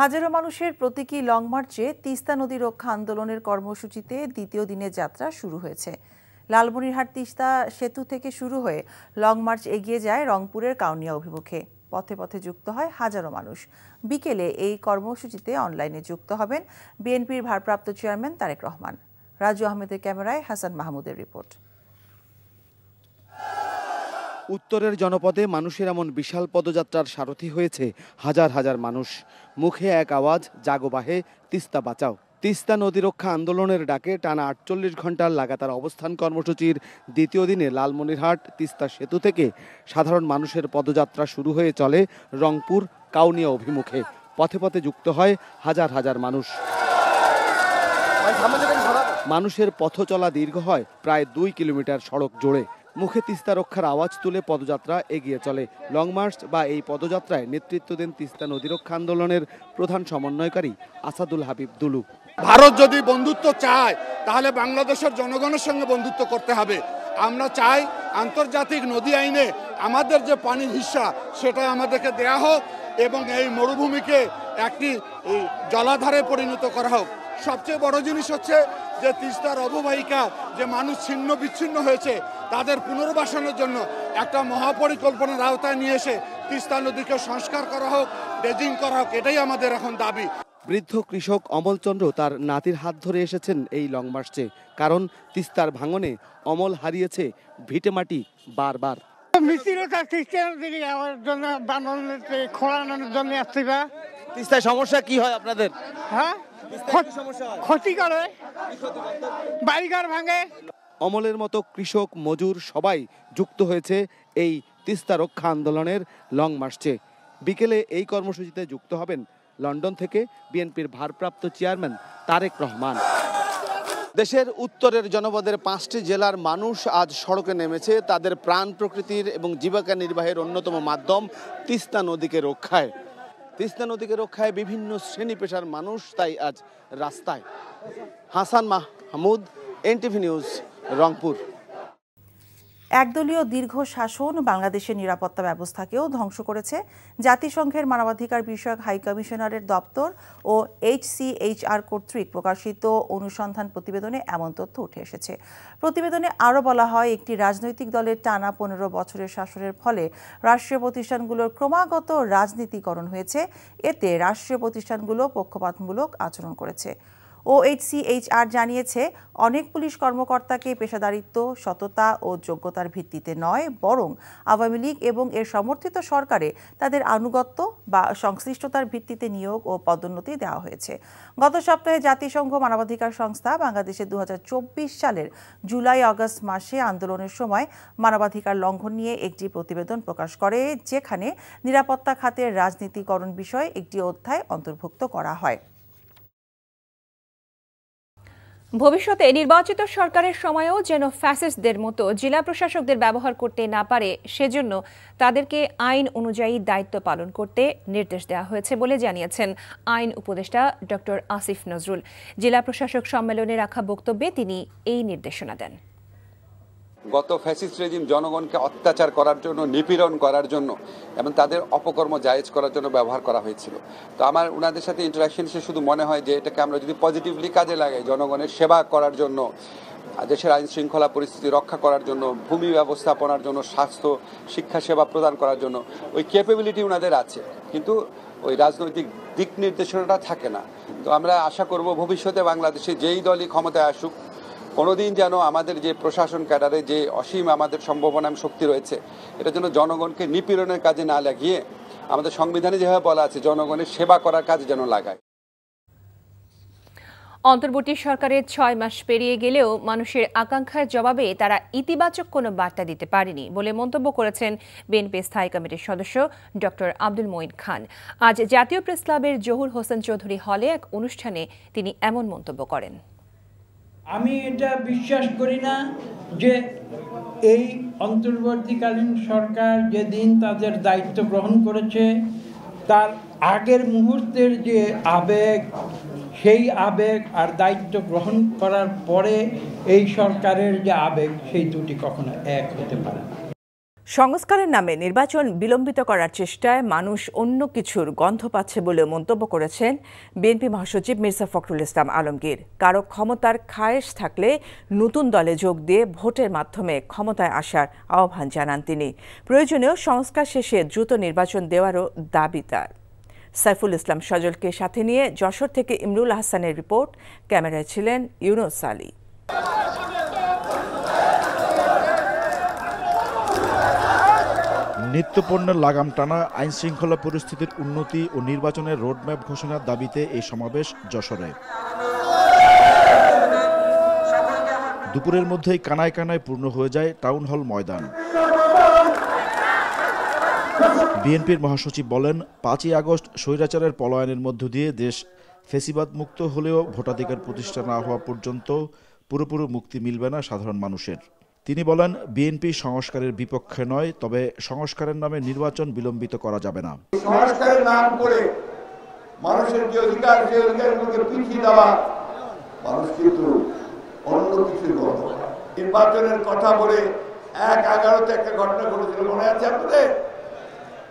হাজারো মানুষের প্রতীকী লং মার্চে তিস্তা নদী রক্ষা আন্দোলনের কর্মসূচিতে দ্বিতীয় দিনের যাত্রা শুরু হয়েছে। লালমনিরহাট তিস্তা সেতু থেকে শুরু হয়ে লং মার্চ এগিয়ে যায় রংপুরের কাউনিয়া অভিমুখে। পথে পথে যুক্ত হয় হাজারো মানুষ। বিকেলে এই কর্মসূচিতে অনলাইনে যুক্ত হবেন বিএনপির ভারপ্রাপ্ত চেয়ারম্যান তারেক রহমান। রাজু আহমেদের ক্যামেরায় হাসান মাহমুদের রিপোর্ট। উত্তরের জনপদে মানুষের এমন বিশাল পদযাত্রার সারথি হয়েছে হাজার হাজার মানুষ। মুখে এক আওয়াজ, জাগো বাহে তিস্তা বাঁচাও। তিস্তা নদী রক্ষা আন্দোলনের ডাকে টানা ৪৮ ঘন্টার লাগাতার অবস্থান কর্মসূচির দ্বিতীয় দিনে লালমনিরহাট তিস্তা সেতু থেকে সাধারণ মানুষের পদযাত্রা শুরু হয়ে চলে রংপুর কাউনিয়া অভিমুখে। পথে পথে যুক্ত হয় হাজার হাজার মানুষ। মানুষের পথ চলা দীর্ঘ হয় প্রায় ২ কিলোমিটার সড়ক জুড়ে। মুখে তিস্তা রক্ষার আওয়াজ তুলে পদযাত্রা এগিয়ে চলে। লং মার্চ বা এই পদযাত্রায় নেতৃত্ব দেন তিস্তা নদী রক্ষা আন্দোলনের প্রধান সমন্বয়কারী আসাদুল হাবিব দুলু। ভারত যদি বন্ধুত্ব চায় তাহলে বাংলাদেশের জনগণের সঙ্গে বন্ধুত্ব করতে হবে। আমরা চাই আন্তর্জাতিক নদী আইনে আমাদের যে পানির হিস্সা সেটা আমাদেরকে দেয়া হোক এবং এই মরুভূমিকে একটি জলাধারে পরিণত করা হোক। সবচেয়ে বড় জিনিস হচ্ছে যে তিস্তার অববাহিকা যে মানুষ ছিন্ন বিচ্ছিন্ন হয়েছে তাদের পুনর্বাসনের জন্য একটা মহাপরিকল্পনার আওতায় নিয়ে এসে তিস্তা নদীকে সংস্কার করা হোক, ড্রেজিং করা হোক, এটাই আমাদের এখন দাবি। বৃদ্ধ কৃষক অমলচন্দ্র তার নাতির হাত ধরে এসেছেন এই লং মার্চে। কারণ তিস্তার ভাঙনে অমল হারিয়েছে ভিটেমাটি বারবার। তিস্তায় সমস্যা কি হয় আপনাদের? হ্যাঁ, ক্ষতি করে, বাড়িঘর ভাঙে। অমলের মতো কৃষক, মজুর সবাই যুক্ত হয়েছে এই তিস্তা রক্ষা আন্দোলনের লং মার্চে। বিকেলে এই কর্মসূচিতে যুক্ত হবেন লন্ডন থেকে বিএনপির ভারপ্রাপ্ত চেয়ারম্যান তারেক রহমান। দেশের উত্তরের জনপদের 5টি জেলার মানুষ আজ সড়কে নেমেছে তাদের প্রাণ প্রকৃতির এবং জীবিকা নির্বাহের অন্যতম মাধ্যম তিস্তা নদীকে রক্ষায়। তিস্তা নদীকে রক্ষায় বিভিন্ন শ্রেণী পেশার মানুষ তাই আজ রাস্তায়। Hasan Mahmud, NTV news, Rangpur. একদলীয় দীর্ঘ শাসন বাংলাদেশের নিরাপত্তা ব্যবস্থাকেও ধ্বংস করেছে। জাতিসংঘের মানবাধিকার বিষয়ক হাই কমিশনারের দপ্তর ও HCHR কর্তৃক প্রকাশিত অনুসন্ধান প্রতিবেদনে এমন তথ্য উঠে এসেছে। প্রতিবেদনে আরও বলা হয়, একটি রাজনৈতিক দলের টানা 15 বছরের শাসনের ফলে রাষ্ট্রীয় প্রতিষ্ঠানগুলোর ক্রমাগত রাজনীতিকরণ হয়েছে। এতে রাষ্ট্রীয় প্রতিষ্ঠানগুলো পক্ষপাতমূলক আচরণ করেছে। OHCHR জানিয়েছে, অনেক পুলিশ কর্মকর্তাকে পেশাদারিত্ব, সততা ও যোগ্যতার ভিত্তিতে নয়, বরং আওয়ামী লীগ এবং এর সমর্থিত সরকারে তাদের আনুগত্য বা সংশ্লিষ্টতার ভিত্তিতে নিয়োগ ও পদোন্নতি দেওয়া হয়েছে। গত সপ্তাহে জাতিসংঘ মানবাধিকার সংস্থা বাংলাদেশে 2024 সালের জুলাই-আগস্ট মাসে আন্দোলনের সময় মানবাধিকার লঙ্ঘন নিয়ে একটি প্রতিবেদন প্রকাশ করে, যেখানে নিরাপত্তা খাতের রাজনীতিকরণ বিষয়ে একটি অধ্যায় অন্তর্ভুক্ত করা হয়। ভবিষ্যতে নির্বাচিত সরকারের সময়েও যেন ফ্যাসিস্টদের মতো জেলা প্রশাসকদের ব্যবহার করতে না পারে, সেজন্য তাদেরকে আইন অনুযায়ী দায়িত্ব পালন করতে নির্দেশ দেওয়া হয়েছে বলে জানিয়েছেন আইন উপদেষ্টা ডক্টর আসিফ নজরুল। জেলা প্রশাসক সম্মেলনে রাখা বক্তব্যে তিনি এই নির্দেশনা দেন। গত ফ্যাসিস্ট রেজিম জনগণকে অত্যাচার করার জন্য, নিপীড়ন করার জন্য এবং তাদের অপকর্ম জায়েজ করার জন্য ব্যবহার করা হয়েছিল। তো আমার ওনাদের সাথে ইন্টারাকশন এসে শুধু মনে হয় যে এটাকে আমরা যদি পজিটিভলি কাজে লাগাই, জনগণের সেবা করার জন্য, দেশের আইন শৃঙ্খলা পরিস্থিতি রক্ষা করার জন্য, ভূমি ব্যবস্থাপনার জন্য, স্বাস্থ্য শিক্ষা সেবা প্রদান করার জন্য ওই ক্যাপাবিলিটি ওনাদের আছে, কিন্তু ওই রাজনৈতিক দিক নির্দেশনাটা থাকে না। তো আমরা আশা করব ভবিষ্যতে বাংলাদেশে যেই দলই ক্ষমতায় আসুক, কোনোদিন যেন আমাদের যে প্রশাসন ক্যাডারে যে অসীম আমাদের সম্ভাবনা শক্তি রয়েছে, এটা যেন জনগণকে নিপীড়নের কাজে না লাগিয়ে আমাদের সংবিধানে যেভাবে বলা আছে জনগণের সেবা করার কাজে যেন লাগায়। অন্তর্বর্তী সরকারের 6 মাস পেরিয়ে গেলেও মানুষের আকাঙ্ক্ষার জবাবে তারা ইতিবাচক কোনো বার্তা দিতে পারেনি বলে মন্তব্য করেছেন বিএনপি স্থায়ী কমিটির সদস্য ডক্টর আব্দুল মঈন খান। আজ জাতীয় প্রেস ক্লাবের জহুর হোসেন চৌধুরী হলে এক অনুষ্ঠানে তিনি এমন মন্তব্য করেন। আমি এটা বিশ্বাস করি না যে এই অন্তর্বর্তীকালীন সরকার যেদিন তাদের দায়িত্ব গ্রহণ করেছে তার আগের মুহূর্তের যে আবেগ, সেই আবেগ আর দায়িত্ব গ্রহণ করার পরে এই সরকারের যে আবেগ, সেই দুটি কখনো এক হতে পারে না। সংস্কারের নামে নির্বাচন বিলম্বিত করার চেষ্টায় মানুষ অন্য কিছুর গন্ধ পাচ্ছে বলে মন্তব্য করেছেন বিএনপি মহাসচিব মির্জা ফখরুল ইসলাম আলমগীর। কারো ক্ষমতার খায়েশ থাকলে নতুন দলে যোগ দিয়ে ভোটের মাধ্যমে ক্ষমতায় আসার আহ্বান জানান তিনি। প্রয়োজনীয় সংস্কার শেষে দ্রুত নির্বাচন দেওয়ারও দাবি তার। সাইফুল ইসলাম সজলকে সাথে নিয়ে যশোর থেকে ইমরুল হাসানের রিপোর্ট, ক্যামেরায় ছিলেন ইউনুস আলী। নিত্যপণ্যের লাগাম টানা, আইন শৃঙ্খলা পরিস্থিতির উন্নতি ও নির্বাচনের রোডম্যাপ ঘোষণার দাবিতে এই সমাবেশ যশোরে। দুপুরের মধ্যেই কানায় কানায় পূর্ণ হয়ে যায় টাউন হল ময়দান। বিএনপির মহাসচিব বলেন, 5ই আগস্ট স্বৈরাচারের পলায়নের মধ্য দিয়ে দেশ ফ্যাসিবাদ মুক্ত হলেও ভোটাধিকার প্রতিষ্ঠা না হওয়া পর্যন্ত পুরোপুরি মুক্তি মিলবে না সাধারণ মানুষের। তিনি বলেন, বিএনপি সংস্কারের বিপক্ষে নয়, তবে সংস্কারের নামে নির্বাচন বিলম্বিত করা যাবে না। সংস্কারের নাম করে মানুষের যে অধিকারগুলোকে পিছিয়ে দেওয়া, মানুষ কিন্তু অন্য কিছুর গন্ধ পায়। নির্বাচনের কথা বলে 1/11-তে একটা ঘটনা ঘটেছিল, মনে আছে আপনাদের?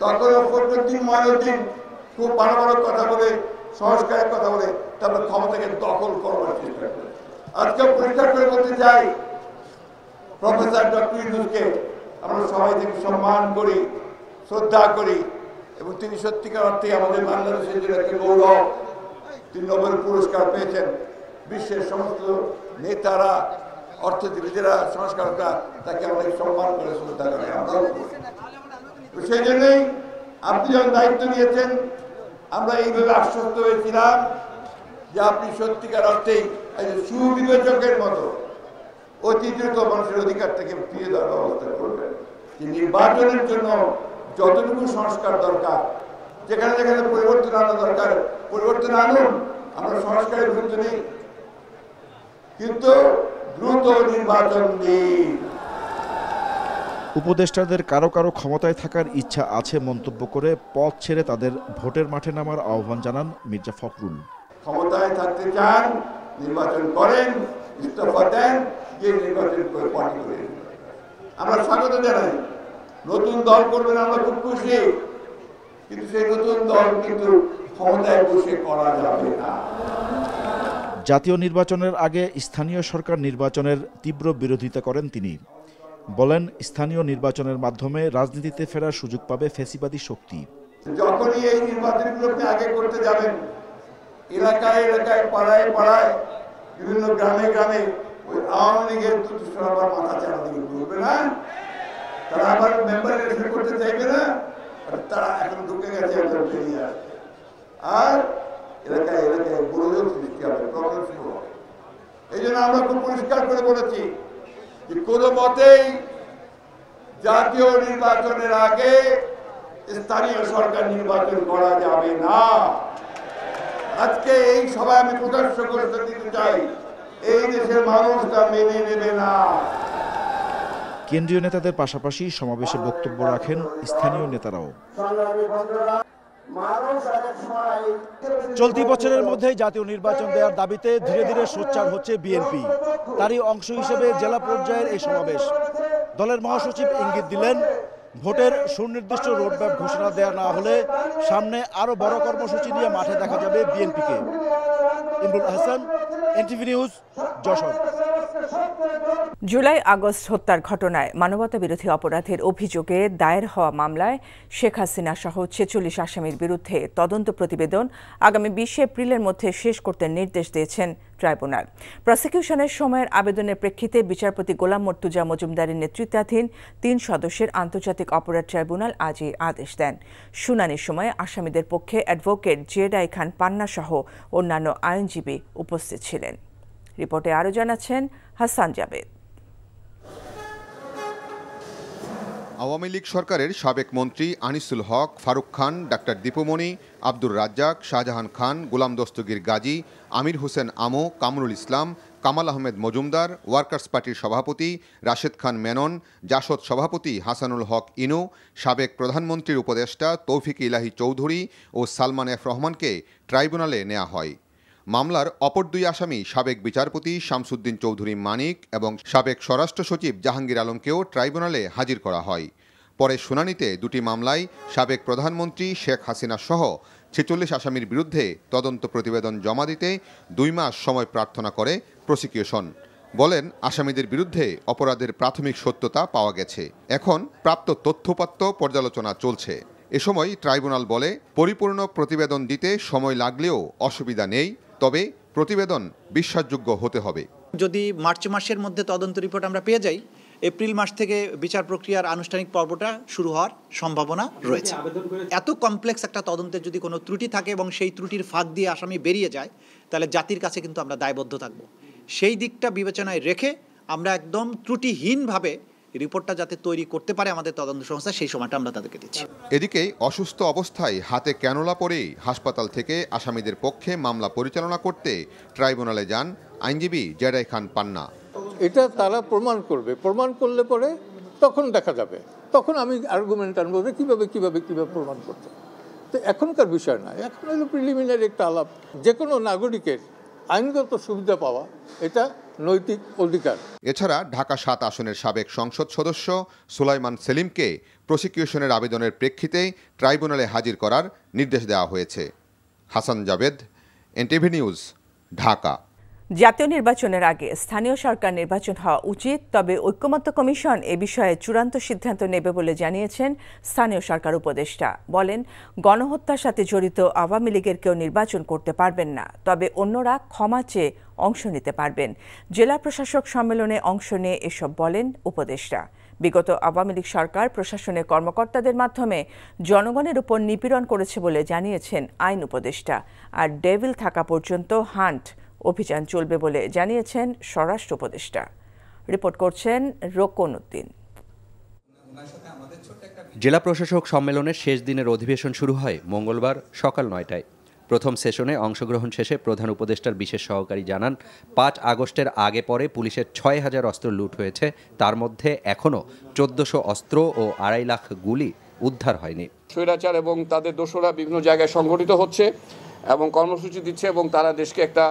তখন ফখরুদ্দিন মঈনুদ্দিন খুব বড় বড় কথা বলে, সংস্কারের কথা বলে, তারপরে ক্ষমতাকে দখল করবার চেষ্টা করে। আজকে পরিষ্কার করে বলতে চাই, প্রফেসর ডক্টর ইউনূসকে আমরা সবাই থেকে সম্মান করি, শ্রদ্ধা করি, এবং তিনি সত্যিকার অর্থে আমাদের বাংলাদেশের জন্য একটা গৌরব। তিনি নোবেল পুরস্কার পেয়েছেন। বিশ্বের সমস্ত নেতারা, অর্থনীতিবিদেরা, সংস্কারকরা তাকে অনেক সম্মান করে, শ্রদ্ধা করে, আমরাও করি। সেই জন্যই আপনি যখন দায়িত্ব নিয়েছেন, আমরা এইভাবে আশ্বস্ত হয়েছিলাম যে আপনি সত্যিকার অর্থেই সুবিবেচকের মতো অতি দ্রুত মানুষের অধিকার থেকে ফিরে দেওয়ার ব্যবস্থা করবেন। যে নির্বাচনের জন্য যতটুকু সংস্কার দরকার, যেখানে যেখানে পরিবর্তন আনা দরকার পরিবর্তন আনুন, আমরা সংস্কারের বিরুদ্ধে নেই, কিন্তু দ্রুত নির্বাচন দিন। উপদেষ্টাদের কারো কারো ক্ষমতায় থাকার ইচ্ছা আছে মন্তব্য করে পথ ছেড়ে তাদের ভোটের মাঠে নামার আহ্বান জানান মির্জা ফখরুল। ক্ষমতায় থাকতে চান, নির্বাচন করেন, ইস্তফা দেন, যে নির্বাচন করে পার্টি করে। আমরা স্বাগত জানাই। নতুন দল করবেন, আমরা খুব খুশি, কিন্তু সেই নতুন দল কিন্তু ক্ষমতায় বসে করা যাবে না। জাতীয় নির্বাচনের আগে স্থানীয় সরকার নির্বাচনের তীব্র বিরোধিতা করেন তিনি। বলেন, স্থানীয় নির্বাচনের মাধ্যমে রাজনীতিতে ফেরার সুযোগ পাবে ফ্যাসিবাদী শক্তি। যখনই এই নির্বাচনগুলোকে আগে করতে যাবেন, এলাকায় এলাকায়, পাড়ায় পাড়ায়, বিভিন্ন গ্রামে গ্রামে ওই আওয়ামী লীগের আবার মাথা চারা দিকে ঘুরবে না, তারা আবার মেম্বার ইলেকশন করতে চাইবে না, তারা এখন ঢুকে গেছে বেরিয়ে আসবে, আর এলাকায় এলাকায় গোলযোগ সৃষ্টি হবে, প্রবলেম শুরু হবে। এই জন্য আমরা খুব পরিষ্কার করে বলেছি যে কোনো মতেই জাতীয় নির্বাচনের আগে স্থানীয় সরকার নির্বাচন করা যাবে না। আজকে এই সভায় আমি প্রকাশ্য করে দিতে চাই, এই দেশের মানুষ তা মেনে নেবে না। কেন্দ্রীয় নেতাদের পাশাপাশি সমাবেশে বক্তব্য রাখেন স্থানীয় নেতারাও। চলতি বছরের মধ্যে জাতীয় নির্বাচন দেওয়ার দাবিতে ধীরে ধীরে সোচ্চার হচ্ছে বিএনপি। তারই অংশ হিসেবে জেলা পর্যায়ের এই সমাবেশ। দলের মহাসচিব ইঙ্গিত দিলেন, ভোটের সুনির্দিষ্ট রোডম্যাপ ঘোষণা দেওয়া না হলে সামনে আরো বড় কর্মসূচি নিয়ে মাঠে দেখা যাবে বিএনপিকে। Imrul Hasan, NTV news, Jessore. July August হত্যার ঘটনায় মানবতাবিরোধী অপরাধের অভিযোগে দায়ের হওয়া মামলায় শেখ হাসিনা সহ 46 আসামির বিরুদ্ধে তদন্ত প্রতিবেদন আগামী 20 এপ্রিলের মধ্যে শেষ করতে নির্দেশ দিয়েছেন ট্রাইব্যুনাল। প্রসিকিউশনের সময়ের আবেদনের প্রেক্ষিতে বিচারপতি গোলাম মর্তুজা মজুমদারের নেতৃত্বাধীন 3 সদস্যের আন্তর্জাতিক অপরাধ ট্রাইব্যুনাল আজ এই আদেশ দেন। শুনানির সময় আসামিদের পক্ষে অ্যাডভোকেট জেডাই খান পান্না সহ অন্যান্য আইনজীবী উপস্থিত ছিলেন। রিপোর্টে আরও জানাচ্ছেন হাসান জাবেদ। আওয়ামী লীগ সরকারের সাবেক মন্ত্রী আনিসুল হক, ফারুক খান, ডাক্তার দীপুমণি, আব্দুর রাজ্জাক, শাহজাহান খান, গোলাম দস্তগীর গাজী, আমির হোসেন আমো, কামরুল ইসলাম, কামাল আহমেদ মজুমদার, ওয়ার্কার্স পার্টির সভাপতি রাশেদ খান মেনন, জাসদ সভাপতি হাসানুল হক ইনু, সাবেক প্রধানমন্ত্রীর উপদেষ্টা তৌফিক ইলাহি চৌধুরী ও সালমান এফ রহমানকে ট্রাইব্যুনালে নেওয়া হয়। মামলার অপর 2 আসামি সাবেক বিচারপতি শামসুদ্দিন চৌধুরী মানিক এবং সাবেক স্বরাষ্ট্র সচিব জাহাঙ্গীর আলমকেও ট্রাইব্যুনালে হাজির করা হয়। পরে শুনানিতে দুটি মামলায় সাবেক প্রধানমন্ত্রী শেখ হাসিনা সহ ৪৬ আসামির বিরুদ্ধে তদন্ত প্রতিবেদন জমা দিতে ২ মাস সময় প্রার্থনা করে প্রসিকিউশন। বলেন, আসামিদের বিরুদ্ধে অপরাধের প্রাথমিক সত্যতা পাওয়া গেছে, এখন প্রাপ্ত তথ্যপাত্র পর্যালোচনা চলছে। এ সময় ট্রাইব্যুনাল বলে, পরিপূর্ণ প্রতিবেদন দিতে সময় লাগলেও অসুবিধা নেই, তবে প্রতিবেদন বিশ্বাসযোগ্য হতে হবে। যদি মার্চ মাসের মধ্যে তদন্ত রিপোর্ট আমরা পেয়ে যাই, এপ্রিল মাস থেকে বিচার প্রক্রিয়ার আনুষ্ঠানিক পর্বটা শুরু হওয়ার সম্ভাবনা রয়েছে। এত কমপ্লেক্স একটা তদন্তের যদি কোনো ত্রুটি থাকে এবং সেই ত্রুটির ফাঁক দিয়ে আসামি বেরিয়ে যায়, তাহলে জাতির কাছে কিন্তু আমরা দায়বদ্ধ থাকব। সেই দিকটা বিবেচনায় রেখে আমরা একদম ত্রুটিহীনভাবে রিপোর্টটা যাতে তৈরি করতে পারে আমাদের তদন্ত সংস্থা, সেই সময়টা আমরা তাদেরকে দিচ্ছি। এদিকে অসুস্থ অবস্থায় হাতে ক্যানোলা পরেই হাসপাতাল থেকে আসামিদের পক্ষে মামলা পরিচালনা করতে ট্রাইব্যুনালে যান আইনজীবী জেডাই খান পান্না। এটা তারা প্রমাণ করবে, প্রমাণ করলে পরে তখন দেখা যাবে, তখন আমি আর্গুমেন্ট আনবো যে কিভাবে প্রমাণ করতে। তো এখনকার বিষয় না, এখন হলো প্রিলিমিনারি একটা আলাপ। যে কোনো নাগরিকের আইনগত সুবিধা পাওয়া এটা নৈতিক অধিকার। এছাড়া ঢাকা ৭ আসনের সাবেক সংসদ সদস্য সুলাইমান সেলিমকে প্রসিকিউশনের আবেদনের প্রেক্ষিতে ট্রাইব্যুনালে হাজির করার নির্দেশ দেওয়া হয়েছে। Hasan Javed, NTV news, Dhaka. জাতীয় নির্বাচনের আগে স্থানীয় সরকার নির্বাচন হওয়া উচিত, তবে ঐকমত্য কমিশন এ বিষয়ে চূড়ান্ত সিদ্ধান্ত নেবে বলে জানিয়েছেন স্থানীয় সরকার উপদেষ্টা। বলেন, গণহত্যার সাথে জড়িত আওয়ামী লীগের কেউ নির্বাচন করতে পারবেন না, তবে অন্যরা ক্ষমা চেয়ে অংশ নিতে পারবেন। জেলা প্রশাসক সম্মেলনে অংশ নিয়ে এসব বলেন উপদেষ্টা। বিগত আওয়ামী লীগ সরকার প্রশাসনের কর্মকর্তাদের মাধ্যমে জনগণের উপর নিপীড়ন করেছে বলে জানিয়েছেন আইন উপদেষ্টা। আর ডেভিল থাকা পর্যন্ত হান্ট অভিযান চলবে বলে জানিয়েছেন স্বরাষ্ট্র উপদেষ্টা। রিপোর্ট করছেন রোকন উদ্দিন। জেলা প্রশাসক সম্মেলনের শেষ দিনের অধিবেশন শুরু হয় মঙ্গলবার সকাল ৯টায়। প্রথম সেশনে অংশগ্রহণ শেষে প্রধান উপদেষ্টার বিশেষ সহকারী জানান, ৫ আগস্টের আগে পরে পুলিশের ৬,০০০ অস্ত্র লুট হয়েছে, তার মধ্যে এখনও ১৪০০ অস্ত্র ও ২.৫ লাখ গুলি উদ্ধার হয়নি। স্বৈরাচার এবং তাদের দোসররা বিভিন্ন জায়গায় সংগঠিত হচ্ছে এবং কর্মসূচি দিচ্ছে এবং তারা দেশকে একটা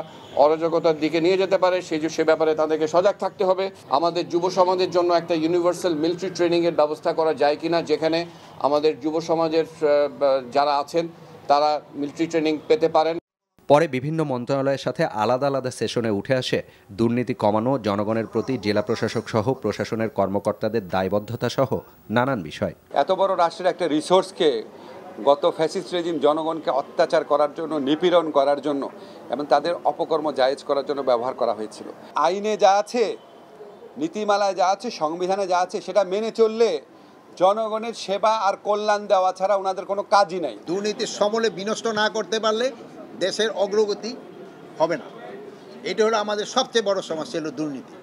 অরাজকতার দিকে নিয়ে যেতে পারে, সে ব্যাপারে তাদেরকে সজাগ থাকতে হবে। আমাদের যুব সমাজের জন্য একটা ইউনিভার্সাল মিলিটারি ট্রেনিংয়ের ব্যবস্থা করা যায় কিনা, যেখানে আমাদের যুব সমাজের যারা আছেন তারা মিলিটারি ট্রেনিং পেতে পারেন। পরে বিভিন্ন মন্ত্রণালয়ের সাথে আলাদা আলাদা সেশনে উঠে আসে দুর্নীতি কমানো, জনগণের প্রতি জেলা প্রশাসক সহ প্রশাসনের কর্মকর্তাদের দায়বদ্ধতা সহ নানান বিষয়। এত বড় রাষ্ট্রের একটা রিসোর্সকে গত ফ্যাসিস্ট রেজিম জনগণকে অত্যাচার করার জন্য, নিপীড়ন করার জন্য এবং তাদের অপকর্ম জায়েজ করার জন্য ব্যবহার করা হয়েছিল। আইনে যা আছে, নীতিমালায় যা আছে, সংবিধানে যা আছে, সেটা মেনে চললে জনগণের সেবা আর কল্যাণ দেওয়া ছাড়া ওনাদের কোনো কাজই নাই। দুর্নীতির সমূলে বিনষ্ট না করতে পারলে দেশের অগ্রগতি হবে না। এটা হলো আমাদের সবচেয়ে বড় সমস্যা, হলো দুর্নীতি।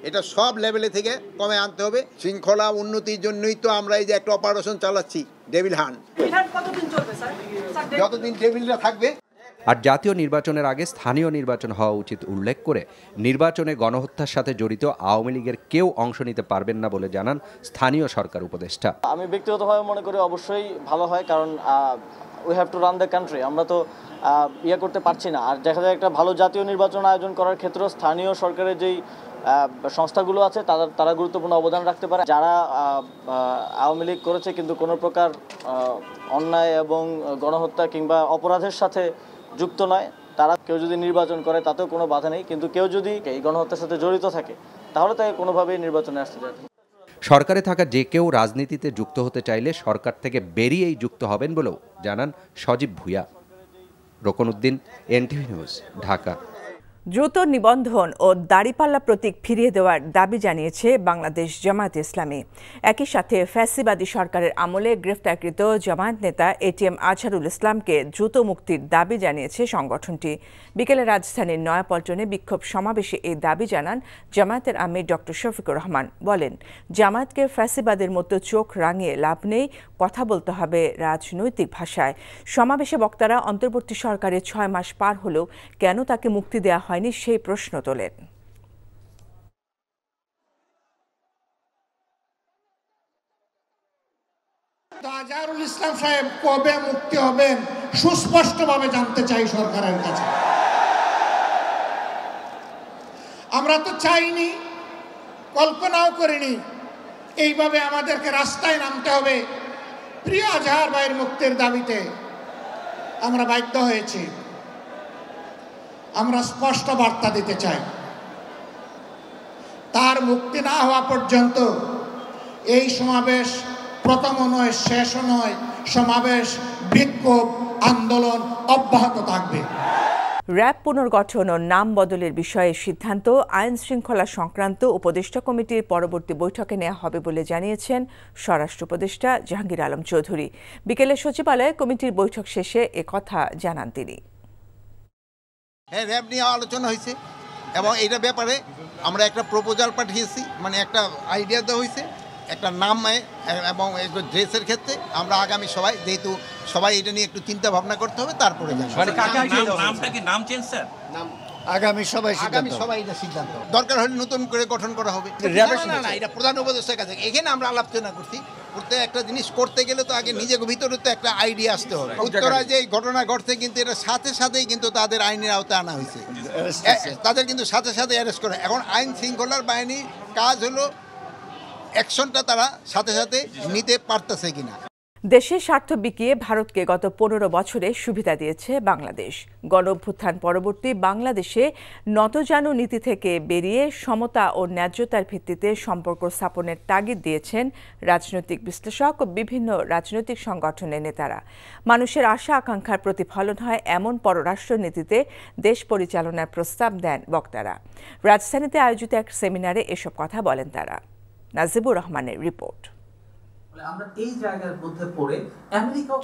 এটা সব লেভেলে থেকে কমে আনতে হবে। শৃঙ্খলা উন্নতির জন্যই তো আমরা এই যে একটা অপারেশন চালাচ্ছি, ডেভিল হান্ট। যতদিন ডেভিলরা থাকবে। আর জাতীয় নির্বাচনের আগে স্থানীয় নির্বাচন হওয়া উচিত উল্লেখ করে নির্বাচনে গণহত্যার সাথে জড়িত আওয়ামী লীগের কেউ অংশ নিতে পারবেন না বলে জানান স্থানীয় সরকার উপদেষ্টা। আমি ব্যক্তিগতভাবে মনে করি অবশ্যই ভালো হয়, কারণ we have to run the country. আমরা তো করতে পারছি না। আর দেখা যায় একটা ভালো জাতীয় নির্বাচন আয়োজন করার ক্ষেত্রে স্থানীয় সরকারের যেই সংস্থাগুলো আছে তারা গুরুত্বপূর্ণ অবদান রাখতে পারে। যারা আওয়ামী লীগ করেছে কিন্তু কোনো প্রকার অন্যায় এবং গণহত্যা কিংবা অপরাধের সাথে যুক্ত নয়, তারা কেউ যদি নির্বাচন করে তাতেও কোনো বাধা নেই, কিন্তু কেউ যদি এই গণহত্যার সাথে জড়িত থাকে তাহলে তাকে কোনোভাবেই নির্বাচনে আসতে দেয়। সরকারে থাকা যে কেউ রাজনীতিতে যুক্ত হতে চাইলে সরকার থেকে বেরিয়েই যুক্ত হবেন বলেও জানান সজীব ভুঁইয়া। রোকন উদ্দিন, এনটিভি নিউজ, ঢাকা। দ্রুত নিবন্ধন ও দাড়িপাল্লা প্রতীক ফিরিয়ে দেওয়ার দাবি জানিয়েছে বাংলাদেশ জামায়াতে ইসলামী। একই সাথে ফ্যাসিবাদী সরকারের আমলে গ্রেফতারকৃত জামায়াত নেতা এটিএম আজহারুল ইসলামকে দ্রুত মুক্তির দাবি জানিয়েছে সংগঠনটি। বিকেলে রাজধানীর নয়াপল্টনে বিক্ষোভ সমাবেশে এই দাবি জানান জামায়াতের আমির ডক্টর শফিকুর রহমান। বলেন, জামায়াতকে ফ্যাসিবাদের মতো চোখ রাঙিয়ে লাভ নেই, কথা বলতে হবে রাজনৈতিক ভাষায়। সমাবেশে বক্তারা অন্তর্বর্তী সরকারের 6 মাস পার হলেও কেন তাকে মুক্তি দেওয়া হয়নি সেই প্রশ্ন তোলেন। আজহারুল ইসলাম সাহেব কবে মুক্তি হবেন সুস্পষ্টভাবে জানতে চাই সরকারের কাছে। আমরা তো চাইনি, কল্পনাও করিনি এইভাবে আমাদেরকে রাস্তায় নামতে হবে। প্রিয় আজহার ভাইয়ের মুক্তির দাবিতে আমরা বাধ্য হয়েছি। আমরা স্পষ্ট বার্তা দিতে চাই, তার মুক্তি না হওয়া পর্যন্ত এই সমাবেশ প্রথম নয়, শেষও নয়, সমাবেশ, বিক্ষোভ, আন্দোলন অব্যাহত থাকবে। র্যাব পুনর্গঠন ও নাম বদলের বিষয়ে সিদ্ধান্ত আইন শৃঙ্খলা সংক্রান্ত উপদেষ্টা কমিটির পরবর্তী বৈঠকে নেওয়া হবে বলে জানিয়েছেন স্বরাষ্ট্র উপদেষ্টা জাহাঙ্গীর আলম চৌধুরী। বিকেলে সচিবালয়ে কমিটির বৈঠক শেষে একথা জানান তিনি। হ্যাঁ, র্যাব নিয়ে আলোচনা হয়েছে এবং এইটা ব্যাপারে আমরা একটা প্রপোজাল পাঠিয়েছি, মানে একটা আইডিয়া দেওয়া হয়েছে একটা নাম এবং একটু ড্রেসের ক্ষেত্রে আমরা আগামী সবাই, যেহেতু সবাই এটা নিয়ে একটু চিন্তা ভাবনা করতে হবে, তারপরে আগামী সবাই এটা সিদ্ধান্ত দরকার হলে নতুন করে গঠন করা হবে। না, এটা প্রধান উপদেষ্টার কাছে। এখানে আমরা আলোচনা করছি, করতে একটা জিনিস করতে গেলে তো আগে নিজের ভিতরে তো একটা আইডিয়া আসতে হবে। উত্তরায় যে ঘটনা ঘটছে কিন্তু এটা সাথে সাথেই কিন্তু তাদের আইনের আওতায় আনা হয়েছে, তাদের কিন্তু সাথে সাথে অ্যারেস্ট করে। এখন আইন শৃঙ্খলার বাহিনীর কাজ হলো অ্যাকশনটা তারা সাথে সাথে নিতে পারতেছে কিনা। দেশের স্বার্থ বিকিয়ে ভারতকে গত 15 বছরে সুবিধা দিয়েছে বাংলাদেশ। গণঅভ্যুত্থান পরবর্তী বাংলাদেশে নতজানু নীতি থেকে বেরিয়ে সমতা ও ন্যায্যতার ভিত্তিতে সম্পর্ক স্থাপনের তাগিদ দিয়েছেন রাজনৈতিক বিশ্লেষক ও বিভিন্ন রাজনৈতিক সংগঠনের নেতারা। মানুষের আশা আকাঙ্ক্ষার প্রতিফলন হয় এমন পররাষ্ট্রনীতিতে দেশ পরিচালনার প্রস্তাব দেন বক্তারা। রাজধানীতে আয়োজিত এক সেমিনারে এসব কথা বলেন তারা। নাজিবুর রহমানের রিপোর্ট।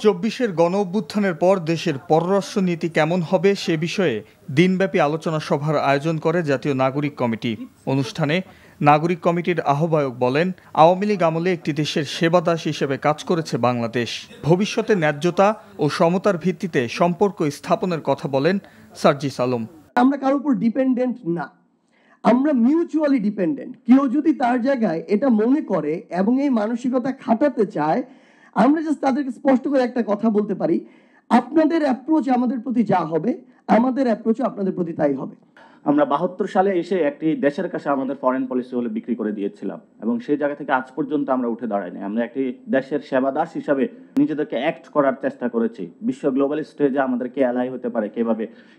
24-এর গণঅভ্যুত্থানের পর দেশের পররাষ্ট্র নীতি কেমন হবে সে বিষয়ে দিনব্যাপী আলোচনা সভার আয়োজন করে জাতীয় নাগরিক কমিটি। অনুষ্ঠানে নাগরিক কমিটির আহ্বায়ক বলেন, আওয়ামী লীগ আমলে একটি দেশের সেবাদাস হিসেবে কাজ করেছে বাংলাদেশ। ভবিষ্যতে ন্যায্যতা ও সমতার ভিত্তিতে সম্পর্ক স্থাপনের কথা বলেন সার্জিস আলম। আমরা কারোর উপর ডিপেন্ডেন্ট না, আমরা মিউচুয়ালি ডিপেন্ডেন্ট। কেউ যদি তার জায়গায় এটা মনে করে এবং এই মানসিকতা খাটাতে চায়, আমরা জাস্ট তাদেরকে স্পষ্ট করে একটা কথা বলতে পারি, আপনাদের অ্যাপ্রোচ আমাদের প্রতি যা হবে, আমাদের অ্যাপ্রোচও আপনাদের প্রতি তাই হবে। আমরা 72 সালে এসে একটি দেশের কাছে আমাদের ফরেন পলিসি হলে বিক্রি করে দিয়েছিলাম এবং সেই জায়গা থেকে আজ পর্যন্ত আমরা উঠে দাঁড়াইনি। আমরা একটি দেশের সেবাদাস হিসাবে নিজেদেরকে অ্যাক্ট করার চেষ্টা করেছি। বিশ্ব গ্লোবাল স্টেজে আমাদেরকে অ্যালাই হতে পারে,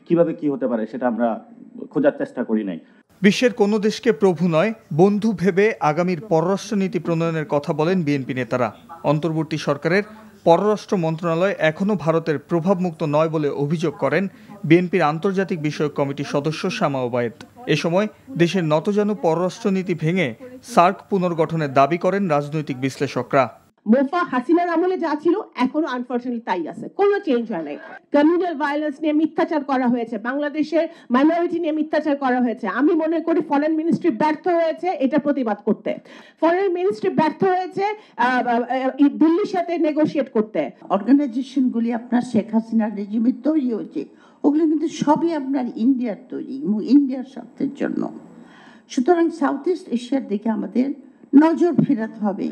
কিভাবে কি হতে পারে সেটা আমরা খোঁজার চেষ্টা করি নাই। বিশ্বের কোনো দেশকে প্রভু নয়, বন্ধু ভেবে আগামীর পররাষ্ট্রনীতি প্রণয়নের কথা বলেন বিএনপি নেতারা। অন্তর্বর্তী সরকারের পররাষ্ট্র মন্ত্রণালয় এখনও ভারতের প্রভাবমুক্ত নয় বলে অভিযোগ করেন বিএনপির আন্তর্জাতিক বিষয়ক কমিটির সদস্য শামা ওবায়েদ। এ সময় দেশের নতজানু পররাষ্ট্রনীতি ভেঙে সার্ক পুনর্গঠনের দাবি করেন রাজনৈতিক বিশ্লেষকরা। মোফা হাসিনার আমলে যা ছিল এখনো আনফরচুনেটলি তাই আছে, কোনো চেঞ্জ হয় নাই। কমিউনাল ভায়োলেন্স নিয়ে মিথ্যাচার করা হয়েছে, বাংলাদেশের মাইনরিটি নিয়ে মিথ্যাচার করা হয়েছে। আমি মনে করি ফরেন মিনিস্ট্রি ব্যর্থ হয়েছে এটা প্রতিবাদ করতে, ফরেন মিনিস্ট্রি ব্যর্থ হয়েছে দিল্লির সাথে নেগোশিয়েট করতে। অর্গানাইজেশনগুলি আপনার শেখ হাসিনার রেজিমে তৈরি হয়েছে, ওগুলো কিন্তু সবই আপনার ইন্ডিয়ার তৈরি এবং ইন্ডিয়ার স্বার্থের জন্য। সুতরাং সাউথ ইস্ট এশিয়ার দিকে আমাদের নজর ফেরাতে হবে,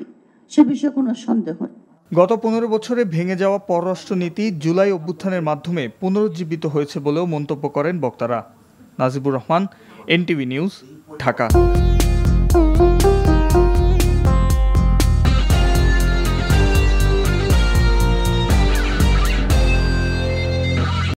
সে বিষয়ে কোনো সন্দেহ নেই। গত 15 বছরে ভেঙে যাওয়া পররাষ্ট্রনীতি জুলাই অভ্যুত্থানের মাধ্যমে পুনরুজ্জীবিত হয়েছে বলেও মন্তব্য করেন বক্তারা। Najibur Rahman, NTV news, Dhaka.